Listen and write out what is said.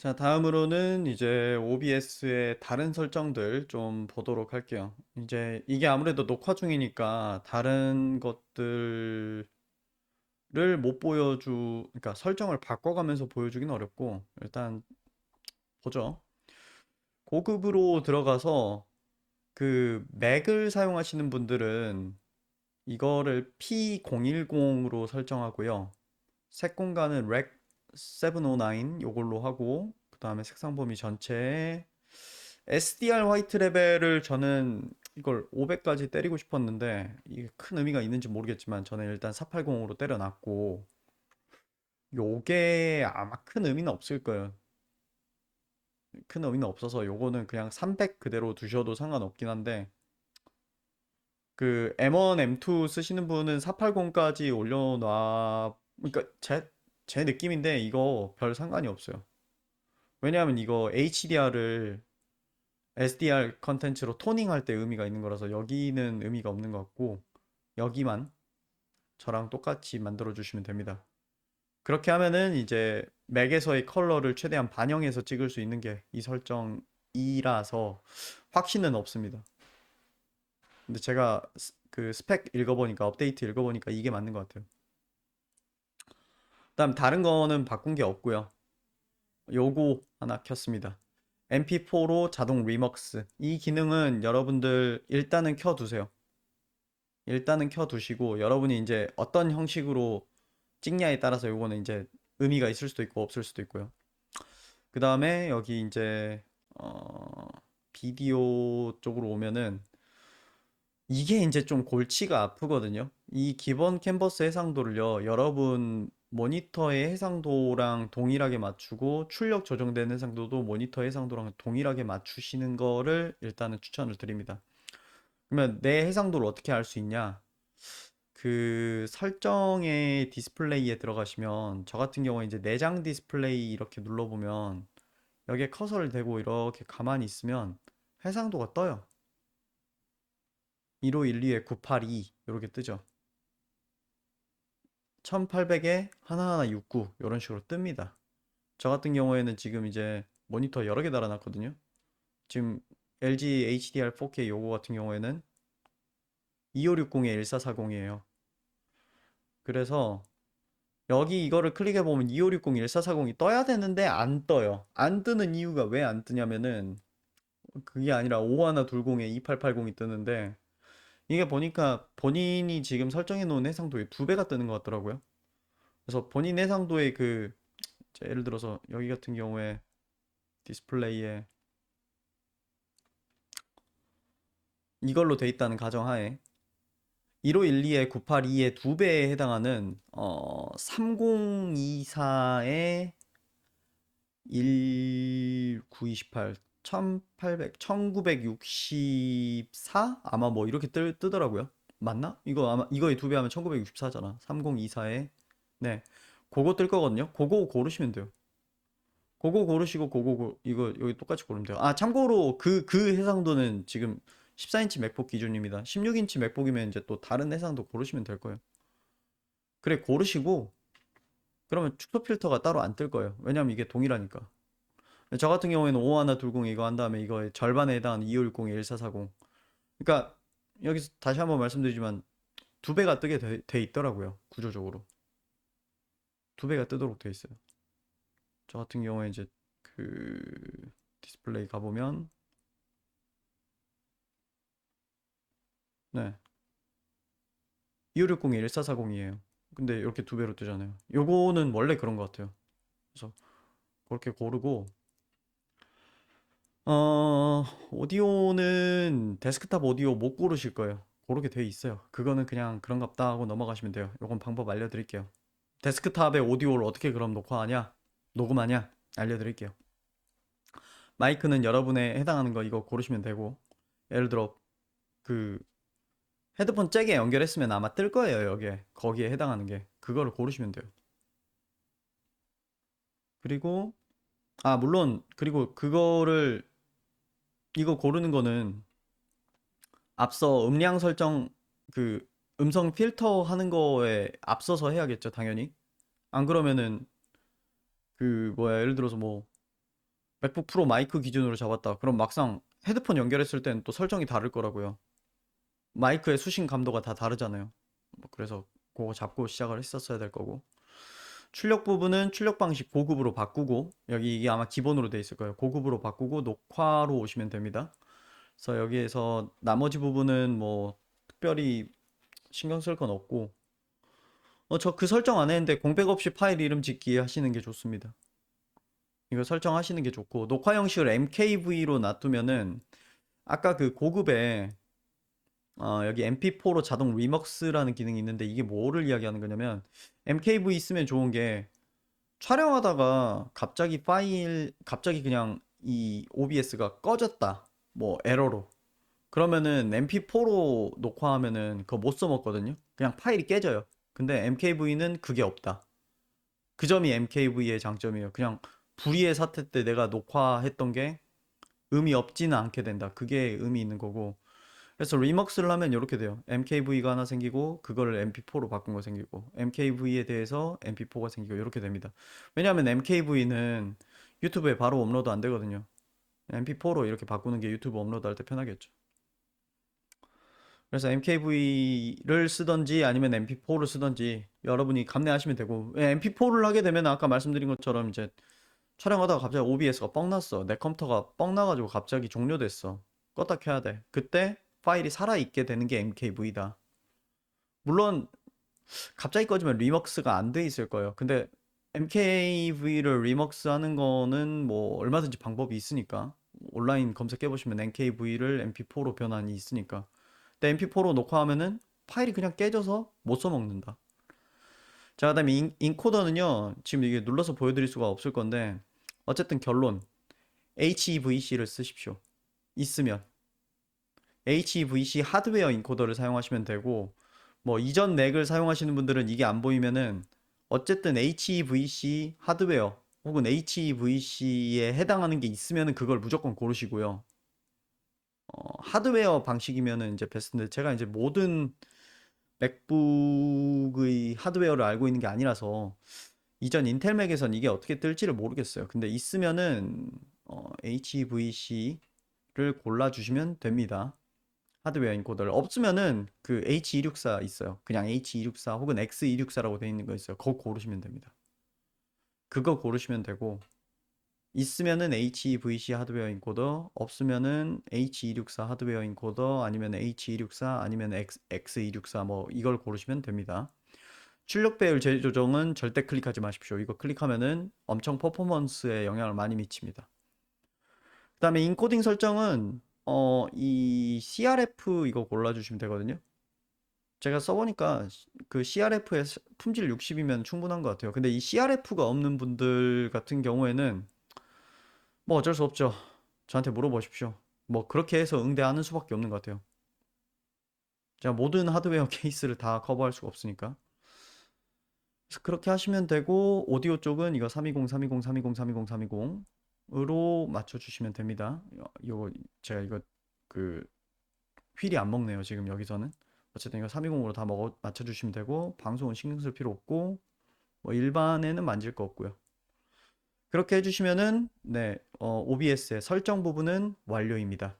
자, 다음으로는 이제 OBS의 다른 설정들 좀 보도록 할게요. 이제 이게 아무래도 녹화 중이니까 다른 것들을 못 그러니까 설정을 바꿔가면서 보여주긴 어렵고, 일단 보죠. 고급으로 들어가서 그 맥을 사용하시는 분들은 이거를 P010으로 설정하고요. 색 공간은 렉 709 요걸로 하고, 그 다음에 색상 범위 전체에 SDR 화이트 레벨을 저는 이걸 500까지 때리고 싶었는데 이게 큰 의미가 있는지 모르겠지만 저는 일단 480으로 때려놨고, 요게 아마 큰 의미는 없을 거예요. 큰 의미는 없어서 요거는 그냥 300 그대로 두셔도 상관없긴 한데, 그 M1, M2 쓰시는 분은 480까지 올려놔. 그러니까 제 느낌인데 이거 별 상관이 없어요. 왜냐하면 이거 HDR을 SDR 컨텐츠로 토닝할 때 의미가 있는 거라서 여기는 의미가 없는 것 같고, 여기만 저랑 똑같이 만들어 주시면 됩니다. 그렇게 하면은 이제 맥에서의 컬러를 최대한 반영해서 찍을 수 있는 게 이 설정이라서 확신은 없습니다. 근데 제가 그 스펙 읽어보니까, 업데이트 읽어보니까 이게 맞는 것 같아요. 그다음 다른 거는 바꾼 게 없고요. 요거 하나 켰습니다. MP4로 자동 리먹스. 이 기능은 여러분들 일단은 켜두세요. 일단은 켜두시고 여러분이 이제 어떤 형식으로 찍냐에 따라서 요거는 이제 의미가 있을 수도 있고 없을 수도 있고요. 그 다음에 여기 이제 어, 비디오 쪽으로 오면은 이게 이제 좀 골치가 아프거든요. 이 기본 캔버스 해상도를요, 여러분 모니터의 해상도랑 동일하게 맞추고 출력 조정된 해상도도 모니터 해상도랑 동일하게 맞추시는 거를 일단은 추천을 드립니다. 그러면 내 해상도를 어떻게 알 수 있냐? 그 설정의 디스플레이에 들어가시면 저 같은 경우에 이제 내장 디스플레이 이렇게 눌러보면 여기에 커서를 대고 이렇게 가만히 있으면 해상도가 떠요. 1512에 982 이렇게 뜨죠. 1800에 하나하나 69 이런 식으로 뜹니다. 저 같은 경우에는 지금 이제 모니터 여러 개 달아놨거든요. 지금 LG HDR 4K 요거 같은 경우에는 2560에 1440이에요. 그래서 여기 이거를 클릭해보면 2560, 1440이 떠야 되는데 안 떠요. 안 뜨는 이유가 왜 안 뜨냐면은 그게 아니라 5120에 2880이 뜨는데, 이게 보니까 본인이 지금 설정해 놓은 해상도의 두 배가 뜨는 것 같더라고요. 그래서 본인 해상도의 예를 들어서 여기 같은 경우에 디스플레이에 이걸로 돼 있다는 가정하에 1512에 982의 두 배에 해당하는 3024에 1928 1800 1964 아마 뭐 이렇게 뜨더라고요. 맞나? 이거 아마 이거의 두 배 하면 1964잖아. 3024에 네. 그거 뜰 거거든요. 그거 고르시면 돼요. 그거 고르시고 이거 여기 똑같이 고르면 돼요. 아, 참고로 그 해상도는 지금 14인치 맥북 기준입니다. 16인치 맥북이면 이제 또 다른 해상도 고르시면 될 거예요. 그래, 고르시고 그러면 축소 필터가 따로 안 뜰 거예요. 왜냐면 이게 동일하니까. 저 같은 경우에는 5120 이거 한 다음에 이거의 절반에 해당하는 2560, 1440. 그러니까 여기서 다시 한번 말씀드리지만 두 배가 뜨게 돼 있더라고요. 구조적으로. 두 배가 뜨도록 돼 있어요. 저 같은 경우에 이제 그 디스플레이 가보면 네. 2560이 1440이에요. 근데 이렇게 두 배로 뜨잖아요. 요거는 원래 그런 것 같아요. 그래서 그렇게 고르고 오디오는 데스크탑 오디오 못 고르실 거예요. 고르게 돼 있어요. 그거는 그냥 그런갑다 하고 넘어가시면 돼요. 요건 방법 알려드릴게요. 데스크탑에 오디오를 어떻게 그럼 녹화하냐? 녹음하냐? 알려드릴게요. 마이크는 여러분의 해당하는 거 이거 고르시면 되고, 예를 들어 그 헤드폰 잭에 연결했으면 아마 뜰 거예요. 여기에 거기에 해당하는 게 그거를 고르시면 돼요. 그리고 물론 그리고 그거를 이거 고르는 거는 앞서 음량 설정, 그 음성 필터 하는 거에 앞서서 해야겠죠, 당연히. 안 그러면은 그 뭐야, 예를 들어서 뭐 맥북 프로 마이크 기준으로 잡았다. 그럼 막상 헤드폰 연결했을 때는 또 설정이 다를 거라고요. 마이크의 수신 감도가 다 다르잖아요. 뭐 그래서 그거 잡고 시작을 했었어야 될 거고. 출력 부분은 출력 방식 고급으로 바꾸고, 여기 이게 아마 기본으로 돼 있을 거예요. 고급으로 바꾸고 녹화로 오시면 됩니다. 그래서 여기에서 나머지 부분은 뭐 특별히 신경 쓸 건 없고, 저 그 설정 안 했는데 공백 없이 파일 이름 짓기 하시는 게 좋습니다. 이거 설정하시는 게 좋고, 녹화 형식을 MKV로 놔두면은 아까 그 고급에 여기 MP4로 자동 리먹스라는 기능이 있는데, 이게 뭐를 이야기하는 거냐면, MKV 있으면 좋은 게 촬영하다가 갑자기 그냥 이 OBS가 꺼졌다, 뭐 에러로, 그러면은 MP4로 녹화하면은 그거 못 써먹거든요. 그냥 파일이 깨져요. 근데 MKV는 그게 없다. 그 점이 MKV의 장점이에요. 그냥 불의의 사태 때 내가 녹화했던 게 의미 없지는 않게 된다. 그게 의미 있는 거고. 그래서 리먹스를 하면 이렇게 돼요. MKV가 하나 생기고, 그거를 MP4로 바꾼 거 생기고, MKV에 대해서 MP4가 생기고, 이렇게 됩니다. 왜냐하면 MKV는 유튜브에 바로 업로드 안 되거든요. MP4로 이렇게 바꾸는 게 유튜브 업로드 할 때 편하겠죠. 그래서 MKV를 쓰던지 아니면 MP4를 쓰던지 여러분이 감내하시면 되고, MP4를 하게 되면 아까 말씀드린 것처럼 이제 촬영하다가 갑자기 OBS가 뻥 났어. 내 컴퓨터가 뻥 나가지고 갑자기 종료됐어. 껐다 켜야 돼. 그때 파일이 살아있게 되는 게 MKV다. 물론 갑자기 꺼지면 리먹스가 안 돼 있을 거예요. 근데 MKV를 리먹스 하는 거는 뭐 얼마든지 방법이 있으니까, 온라인 검색해 보시면 MKV를 MP4로 변환이 있으니까. 근데 MP4로 녹화하면은 파일이 그냥 깨져서 못 써먹는다. 자, 그다음에 인코더는요, 지금 이게 눌러서 보여드릴 수가 없을 건데, 어쨌든 결론, HEVC를 쓰십시오. 있으면 HEVC 하드웨어 인코더를 사용하시면 되고, 뭐 이전 렉을 사용하시는 분들은 이게 안 보이면은 어쨌든 HEVC 하드웨어 혹은 HEVC에 해당하는 게 있으면은 그걸 무조건 고르시고요. 하드웨어 방식이면은 이제 베스트인데, 제가 이제 모든 맥북의 하드웨어를 알고 있는 게 아니라서 이전 인텔 맥에선 이게 어떻게 뜰지를 모르겠어요. 근데 있으면은 HEVC를 골라주시면 됩니다. 하드웨어 인코더를. 없으면은 그 H264 있어요. 그냥 H264 혹은 X264라고 되어 있는 거 있어요. 그거 고르시면 됩니다. 그거 고르시면 되고, 있으면은 HEVC 하드웨어 인코더, 없으면은 H264 하드웨어 인코더, 아니면 H264, 아니면 X264, 뭐 이걸 고르시면 됩니다. 출력 배율 재조정은 절대 클릭하지 마십시오. 이거 클릭하면은 엄청 퍼포먼스에 영향을 많이 미칩니다. 그 다음에 인코딩 설정은 이 CRF 이거 골라주시면 되거든요. 제가 써보니까 그 CRF의 품질 60이면 충분한 것 같아요. 근데 이 CRF가 없는 분들 같은 경우에는 뭐 어쩔 수 없죠. 저한테 물어보십시오. 뭐 그렇게 해서 응대하는 수밖에 없는 것 같아요. 제가 모든 하드웨어 케이스를 다 커버할 수가 없으니까. 그래서 그렇게 하시면 되고, 오디오 쪽은 이거 320, 320, 320, 320, 320으로 맞춰주시면 됩니다. 이거 제가 이거 그 휠이 안 먹네요, 지금 여기서는. 어쨌든 이거 320으로 다 맞춰주시면 되고, 방송은 신경 쓸 필요 없고, 뭐 일반에는 만질 거 없고요. 그렇게 해주시면은, 네, OBS의 설정 부분은 완료입니다.